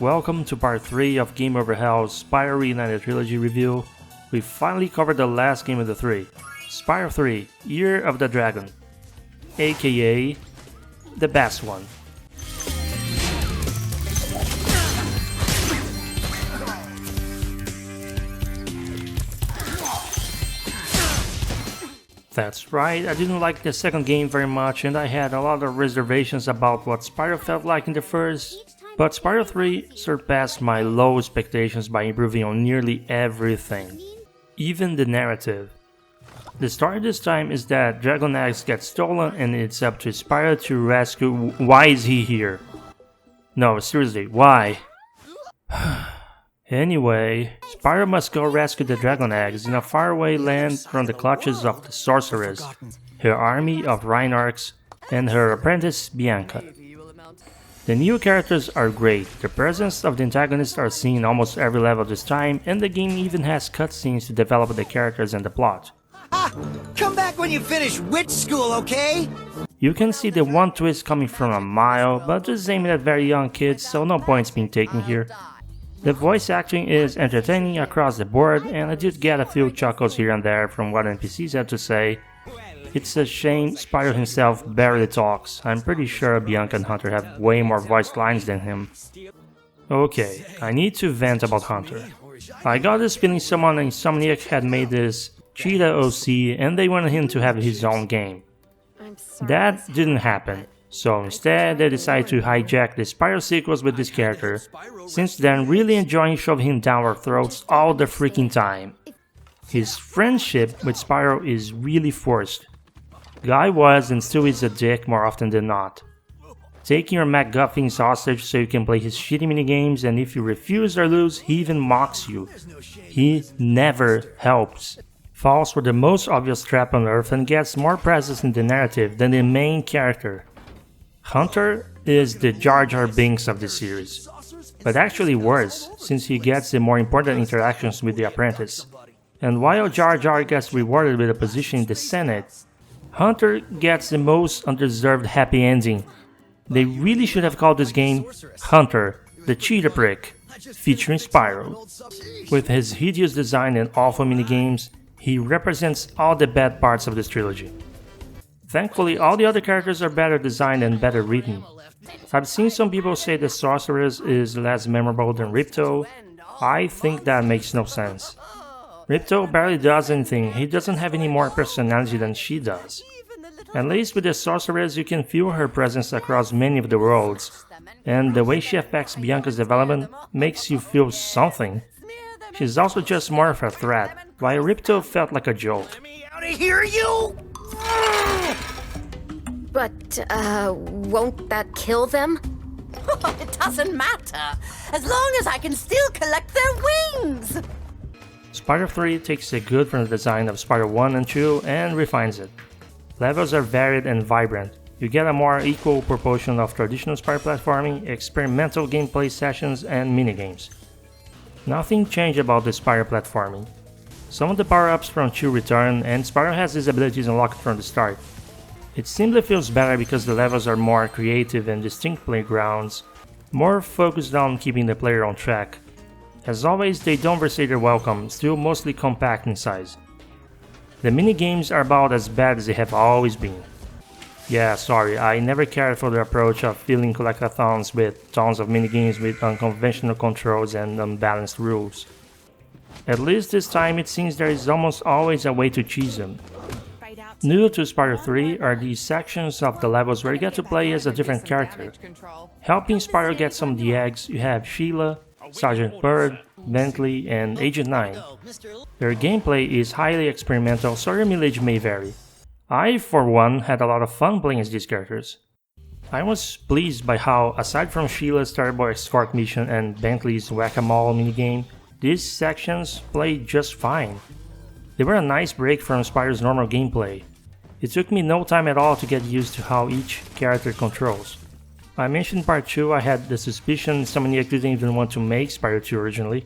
Welcome to part 3 of Game Over Hell's Spyro Reignited Trilogy review. We finally covered the last game of the 3, Spyro 3, Year of the Dragon, aka the best one. That's right, I didn't like the second game very much and I had a lot of reservations about what Spyro felt like in the first. But Spyro 3 surpassed my low expectations by improving on nearly everything, even the narrative. The story this time is that Dragon Eggs get stolen and it's up to Spyro to rescue. Why is he here? No, seriously, why? Anyway, Spyro must go rescue the Dragon Eggs in a faraway land from the clutches of the Sorceress, her army of Rhinorks, and her apprentice Bianca. The new characters are great, the presence of the antagonists are seen in almost every level this time, and the game even has cutscenes to develop the characters and the plot. Come back when you finish witch school, okay? You can see the one twist coming from a mile, but just aimed at very young kids, so no points being taken here. The voice acting is entertaining across the board, and I did get a few chuckles here and there from what NPCs had to say. It's a shame Spyro himself barely talks. I'm pretty sure Bianca and Hunter have way more voiced lines than him. Okay, I need to vent about Hunter. I got this feeling someone in Insomniac had made this Cheetah OC and they wanted him to have his own game. That didn't happen, so instead they decided to hijack the Spyro sequels with this character. Since then, really enjoying shoving him down our throats all the freaking time. His friendship with Spyro is really forced. Guy was and still is a dick more often than not. Taking your MacGuffins hostage so you can play his shitty minigames, and if you refuse or lose, he even mocks you. He never helps. Falls for the most obvious trap on earth and gets more presence in the narrative than the main character. Hunter is the Jar Jar Binks of the series, but actually worse, since he gets the more important interactions with the apprentice. And while Jar Jar gets rewarded with a position in the Senate, Hunter gets the most undeserved happy ending. They really should have called this game Hunter, the Cheetah Prick, featuring Spyro. With his hideous design and awful minigames, he represents all the bad parts of this trilogy. Thankfully, all the other characters are better designed and better written. I've seen some people say the Sorceress is less memorable than Ripto. I think that makes no sense. Ripto barely does anything, he doesn't have any more personality than she does. At least with the Sorceress you can feel her presence across many of the worlds, and the way she affects Bianca's development makes you feel something. She's also just more of a threat, while Ripto felt like a joke. Let me out of here, you! But, won't that kill them? It doesn't matter, as long as I can still collect their wings! Spyro 3 takes the good from the design of Spyro 1 and 2 and refines it. Levels are varied and vibrant. You get a more equal proportion of traditional Spyro platforming, experimental gameplay sessions, and minigames. Nothing changed about the Spyro platforming. Some of the power-ups from 2 return, and Spyro has his abilities unlocked from the start. It simply feels better because the levels are more creative and distinct playgrounds, more focused on keeping the player on track. As always, they don't overstay their welcome, still mostly compact in size. The minigames are about as bad as they have always been. Yeah, sorry, I never cared for the approach of filling collectathons with tons of minigames with unconventional controls and unbalanced rules. At least this time it seems there is almost always a way to cheese them. New to Spyro 3 are these sections of the levels where you get to play as a different character. Helping Spyro get some of the eggs, you have Sheila, Sergeant Bird, Bentley, and Agent 9. Their gameplay is highly experimental, so your mileage may vary. I, for one, had a lot of fun playing as these characters. I was pleased by how, aside from Sheila's terrible escort mission and Bentley's whack-a-mole minigame, these sections played just fine. They were a nice break from Spyro's normal gameplay. It took me no time at all to get used to how each character controls. I mentioned in part 2 I had the suspicion Insomniac didn't even want to make Spyro 2 originally.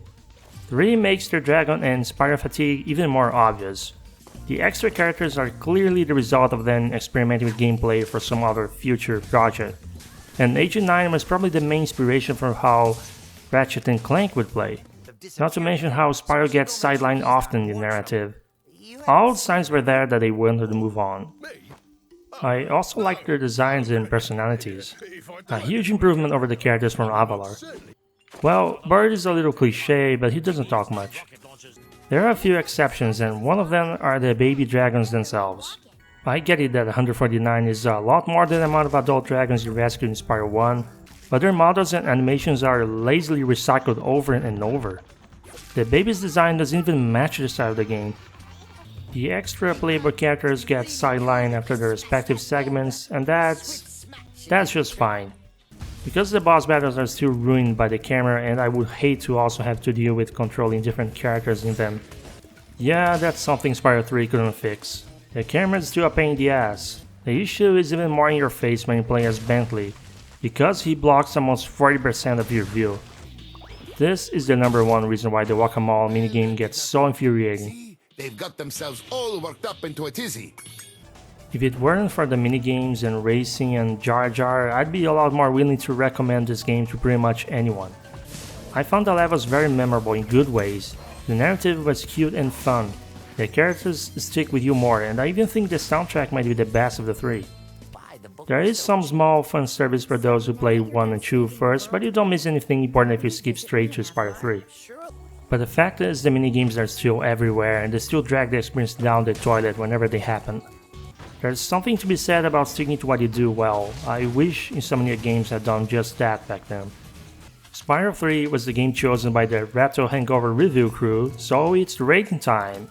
3 makes their dragon and Spyro fatigue even more obvious. The extra characters are clearly the result of them experimenting with gameplay for some other future project. And Agent 9 was probably the main inspiration for how Ratchet and Clank would play. Not to mention how Spyro gets sidelined often in the narrative. All signs were there that they wanted to move on. I also like their designs and personalities. A huge improvement over the characters from Avalar. Well, Bird is a little cliche, but he doesn't talk much. There are a few exceptions, and one of them are the baby dragons themselves. I get it that 149 is a lot more than the amount of adult dragons you rescued in Spyro 1, but their models and animations are lazily recycled over and over. The baby's design doesn't even match the style of the game. The extra playable characters get sidelined after their respective segments, and that's just fine. Because the boss battles are still ruined by the camera, and I would hate to also have to deal with controlling different characters in them. Yeah, that's something Spyro 3 couldn't fix. The camera is still a pain in the ass. The issue is even more in your face when you play as Bentley, because he blocks almost 40% of your view. This is the number one reason why the Whack-A-Mole minigame gets so infuriating. They've got themselves all worked up into a tizzy. If it weren't for the minigames and racing and Jar Jar, I'd be a lot more willing to recommend this game to pretty much anyone. I found the levels very memorable in good ways, the narrative was cute and fun, the characters stick with you more, and I even think the soundtrack might be the best of the three. There is some small fun service for those who played 1 and 2 first, but you don't miss anything important if you skip straight to Spyro 3. But the fact is the minigames are still everywhere and they still drag the experience down the toilet whenever they happen. There's something to be said about sticking to what you do well. I wish Insomnia Games had done just that back then. Spyro 3 was the game chosen by the Retro Hangover review crew, so it's rating time.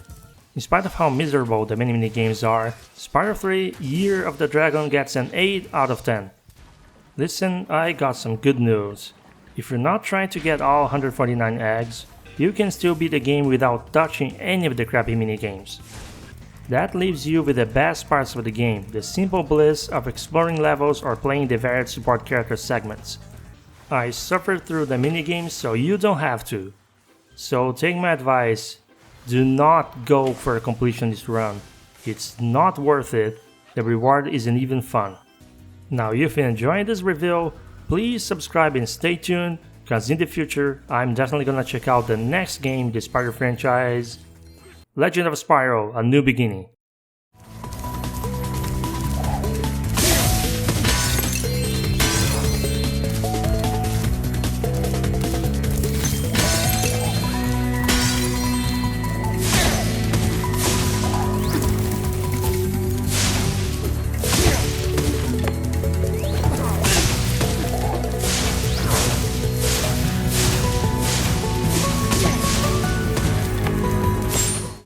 In spite of how miserable the many minigames are, Spyro 3 Year of the Dragon gets an 8 out of 10. Listen, I got some good news. If you're not trying to get all 149 eggs, you can still beat the game without touching any of the crappy minigames. That leaves you with the best parts of the game, the simple bliss of exploring levels or playing the varied support character segments. I suffered through the minigames so you don't have to. So take my advice, do not go for a completionist run. It's not worth it, the reward isn't even fun. Now if you enjoyed this review, please subscribe and stay tuned, cause in the future I'm definitely gonna check out the next game in the Spyro franchise, Legend of Spyro: A New Beginning.